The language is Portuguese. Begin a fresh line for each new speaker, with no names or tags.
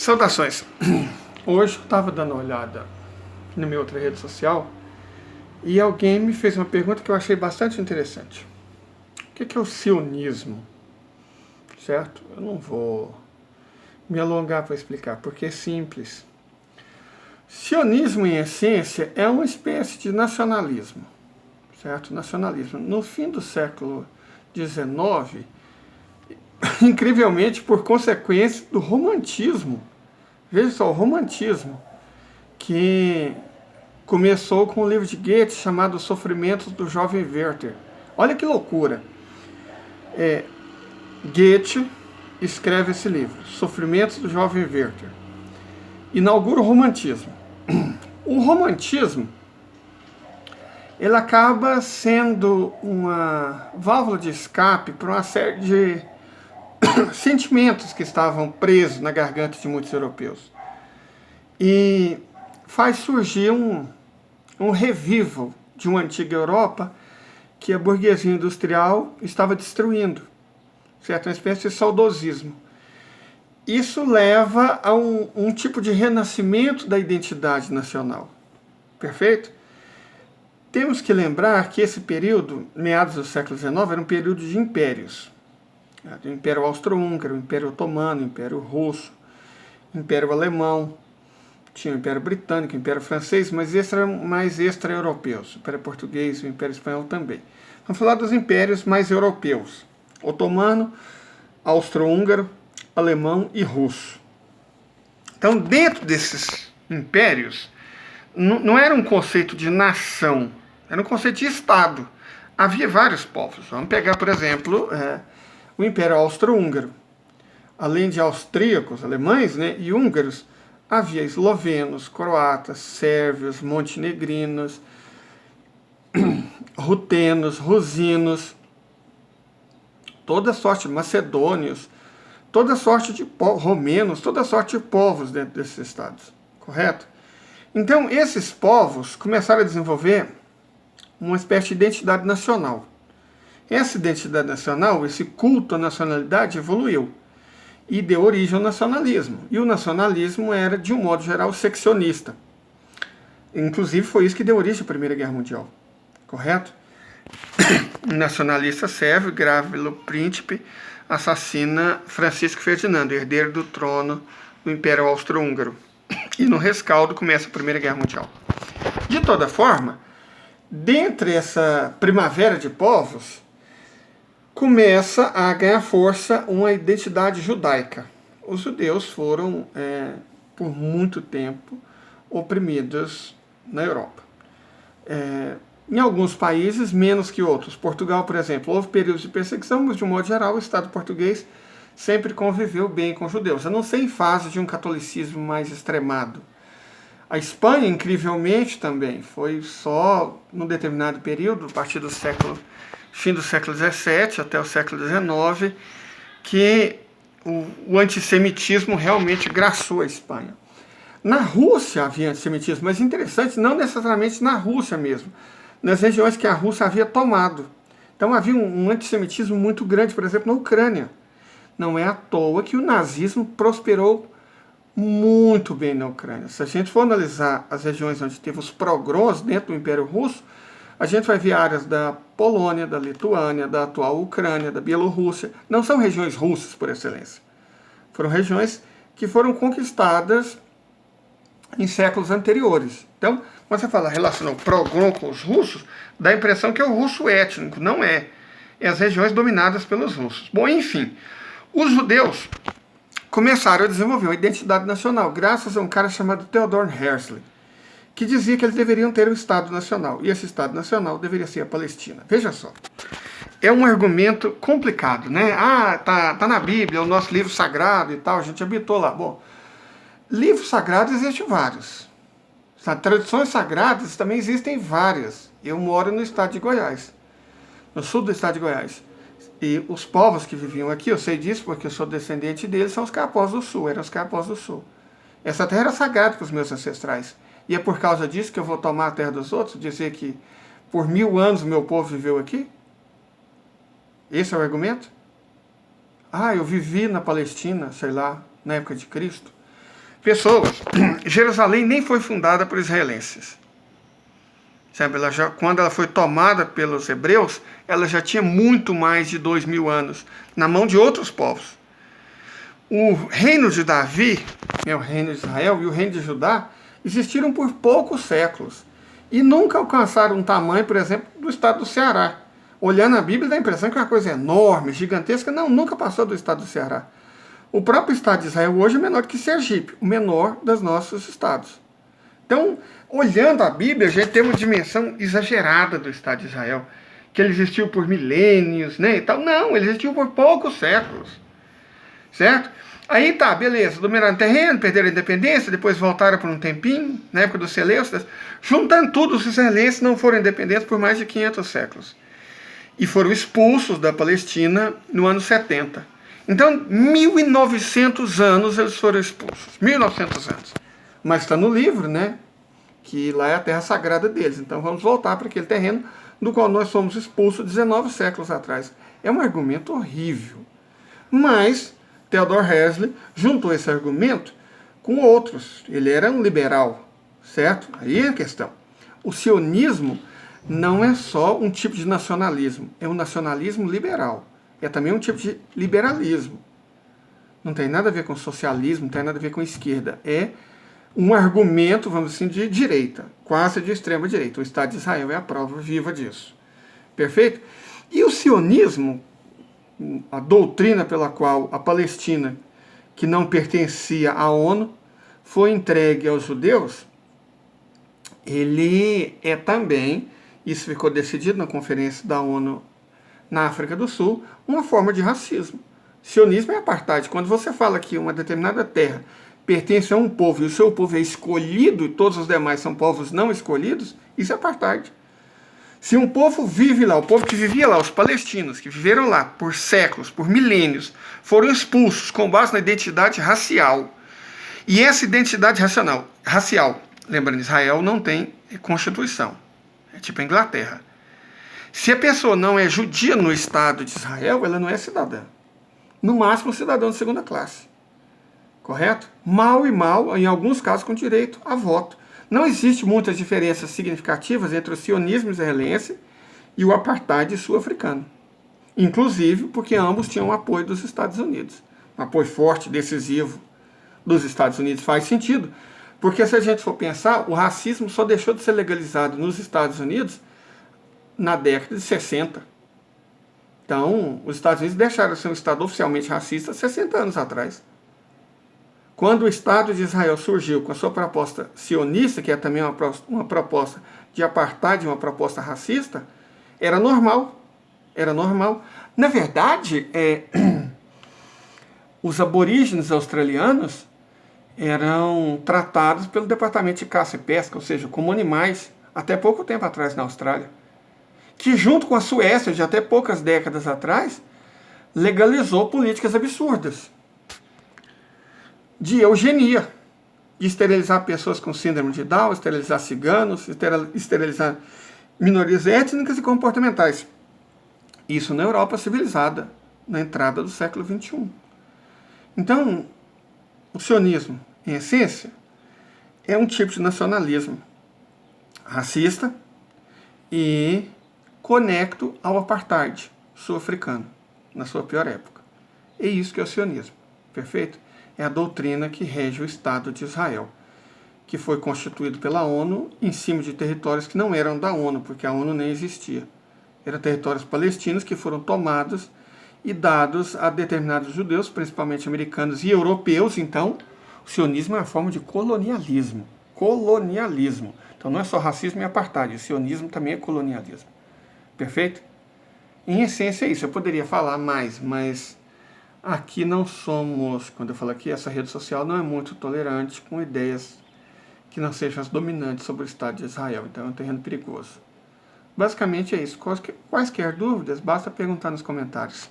Saudações! Hoje eu estava dando uma olhada na minha outra rede social e alguém me fez uma pergunta que eu achei bastante interessante. O que é o sionismo? Certo? Eu não vou me alongar para explicar, porque é simples. Sionismo, em essência, é uma espécie de nacionalismo. Certo? Nacionalismo. No fim do século XIX, incrivelmente por consequência do romantismo. Veja só, o romantismo, que começou com um livro de Goethe chamado Os Sofrimentos do Jovem Werther. Olha que loucura. Goethe escreve esse livro, Sofrimentos do Jovem Werther. Inaugura o romantismo. O romantismo, ele acaba sendo uma válvula de escape para uma série de sentimentos que estavam presos na garganta de muitos europeus. E faz surgir um revival de uma antiga Europa que a burguesia industrial estava destruindo, certo? Uma espécie de saudosismo. Isso leva a um tipo de renascimento da identidade nacional. Perfeito? Temos que lembrar que esse período, meados do século XIX, era um período de impérios. O Império Austro-Húngaro, o Império Otomano, o Império Russo, o Império Alemão, tinha o Império Britânico, o Império Francês, mas esses eram mais extra-europeus, o Império Português e o Império Espanhol também. Vamos falar dos impérios mais europeus, Otomano, Austro-Húngaro, Alemão e Russo. Então, dentro desses impérios, não era um conceito de nação, era um conceito de Estado. Havia vários povos. Vamos pegar, por exemplo, o Império Austro-Húngaro. Além de austríacos, alemães, né, e húngaros, havia eslovenos, croatas, sérvios, montenegrinos, rutenos, rusinos, toda sorte de macedônios, toda sorte de romenos, toda sorte de povos dentro desses estados, correto? Então, esses povos começaram a desenvolver uma espécie de identidade nacional. Essa identidade nacional, esse culto à nacionalidade evoluiu e deu origem ao nacionalismo. E o nacionalismo era, de um modo geral, seccionista. Inclusive, foi isso que deu origem à Primeira Guerra Mundial. Correto? O nacionalista sérvio, Gavrilo Príncipe, assassina Francisco Ferdinando, herdeiro do trono do Império Austro-Húngaro. E no rescaldo começa a Primeira Guerra Mundial. De toda forma, dentre essa primavera de povos, começa a ganhar força uma identidade judaica. Os judeus foram, por muito tempo, oprimidos na Europa. Em alguns países, menos que outros. Portugal, por exemplo, houve períodos de perseguição, mas, de um modo geral, o Estado português sempre conviveu bem com os judeus, a não ser em fase de um catolicismo mais extremado. A Espanha, incrivelmente, também foi só num determinado período, a partir do fim do século XVII até o século XIX, que o antissemitismo realmente graçou a Espanha. Na Rússia havia antissemitismo, mas interessante, não necessariamente na Rússia mesmo, nas regiões que a Rússia havia tomado. Então havia um antissemitismo muito grande, por exemplo, na Ucrânia. Não é à toa que o nazismo prosperou muito bem na Ucrânia. Se a gente for analisar as regiões onde teve os pogroms dentro do Império Russo, a gente vai ver áreas da Polônia, da Lituânia, da atual Ucrânia, da Bielorrússia. Não são regiões russas, por excelência. Foram regiões que foram conquistadas em séculos anteriores. Então, quando você fala relacionar o pogrom com os russos, dá a impressão que é o russo étnico. Não é. É as regiões dominadas pelos russos. Bom, enfim, os judeus começaram a desenvolver uma identidade nacional, graças a um cara chamado Theodor Herzl, que dizia que eles deveriam ter um Estado Nacional, e esse Estado Nacional deveria ser a Palestina. Veja só, é um argumento complicado, né? Tá na Bíblia, o nosso livro sagrado e tal, a gente habitou lá. Bom, livros sagrados existem vários. Tradições sagradas também existem várias. Eu moro no estado de Goiás, no sul do estado de Goiás. E os povos que viviam aqui, eu sei disso porque eu sou descendente deles, são os Caipós do Sul, eram os Caipós do Sul. Essa terra era sagrada para os meus ancestrais. E é por causa disso que eu vou tomar a terra dos outros, dizer que por 1000 anos o meu povo viveu aqui? Esse é o argumento? Eu vivi na Palestina, sei lá, na época de Cristo. pessoas. Jerusalém nem foi fundada por israelenses. Sabe, quando ela foi tomada pelos hebreus, ela já tinha muito mais de 2000 anos, na mão de outros povos. O reino de Davi, o reino de Israel e o reino de Judá, existiram por poucos séculos. E nunca alcançaram um tamanho, por exemplo, do estado do Ceará. Olhando a Bíblia, dá a impressão que é uma coisa enorme, gigantesca. Não, nunca passou do estado do Ceará. O próprio estado de Israel hoje é menor que Sergipe, o menor dos nossos estados. Então, olhando a Bíblia, a gente tem uma dimensão exagerada do Estado de Israel, que ele existiu por milênios, né, e tal. Não, ele existiu por poucos séculos, certo? Aí tá, beleza, dominaram o terreno, perderam a independência, depois voltaram por um tempinho, na época dos Seleucidas. Juntando tudo, os israelenses não foram independentes por mais de 500 séculos. E foram expulsos da Palestina no ano 70. Então, 1900 anos eles foram expulsos, 1900 anos. Mas está no livro, né? Que lá é a terra sagrada deles. Então vamos voltar para aquele terreno do qual nós fomos expulsos 19 séculos atrás. É um argumento horrível. Mas Theodor Herzl juntou esse argumento com outros. Ele era um liberal, certo? Aí é a questão. O sionismo não é só um tipo de nacionalismo, é um nacionalismo liberal. É também um tipo de liberalismo. Não tem nada a ver com socialismo, não tem nada a ver com esquerda. É um argumento, vamos assim, de direita, quase de extrema direita. O Estado de Israel é a prova viva disso. Perfeito? E o sionismo, a doutrina pela qual a Palestina, que não pertencia à ONU, foi entregue aos judeus, ele é também, isso ficou decidido na conferência da ONU na África do Sul, uma forma de racismo. Sionismo é apartheid. Quando você fala que uma determinada terra pertence a um povo e o seu povo é escolhido e todos os demais são povos não escolhidos, isso é apartheid. Se um povo vive lá, o povo que vivia lá, os palestinos, que viveram lá por séculos, por milênios, foram expulsos com base na identidade racial. E essa identidade racial, lembrando, Israel não tem constituição, é tipo a Inglaterra. Se a pessoa não é judia no Estado de Israel, ela não é cidadã. No máximo, cidadão de segunda classe. Correto? Mal e mal, em alguns casos com direito a voto. Não existe muitas diferenças significativas entre o sionismo israelense e o apartheid sul-africano. Inclusive porque ambos tinham o apoio dos Estados Unidos. Um apoio forte, decisivo dos Estados Unidos faz sentido. Porque se a gente for pensar, o racismo só deixou de ser legalizado nos Estados Unidos na década de 60. Então, os Estados Unidos deixaram de ser um Estado oficialmente racista 60 anos atrás. Quando o Estado de Israel surgiu com a sua proposta sionista, que é também uma proposta de apartheid, uma proposta racista, era normal. Era normal. Na verdade, os aborígenes australianos eram tratados pelo Departamento de Caça e Pesca, ou seja, como animais, até pouco tempo atrás na Austrália, que junto com a Suécia, de até poucas décadas atrás, legalizou políticas absurdas de eugenia, de esterilizar pessoas com síndrome de Down, esterilizar ciganos, esterilizar minorias étnicas e comportamentais. Isso na Europa civilizada, na entrada do século XXI. Então, o sionismo, em essência, é um tipo de nacionalismo racista e conecto ao apartheid sul-africano, na sua pior época. É isso que é o sionismo, perfeito? É a doutrina que rege o Estado de Israel, que foi constituído pela ONU em cima de territórios que não eram da ONU, porque a ONU nem existia. Eram territórios palestinos que foram tomados e dados a determinados judeus, principalmente americanos e europeus. Então, o sionismo é uma forma de colonialismo. Colonialismo. Então não é só racismo e apartheid, o sionismo também é colonialismo. Perfeito? Em essência é isso. Eu poderia falar mais, mas aqui não somos, quando eu falo aqui, essa rede social não é muito tolerante com ideias que não sejam as dominantes sobre o Estado de Israel. Então é um terreno perigoso. Basicamente é isso. Quaisquer dúvidas, basta perguntar nos comentários.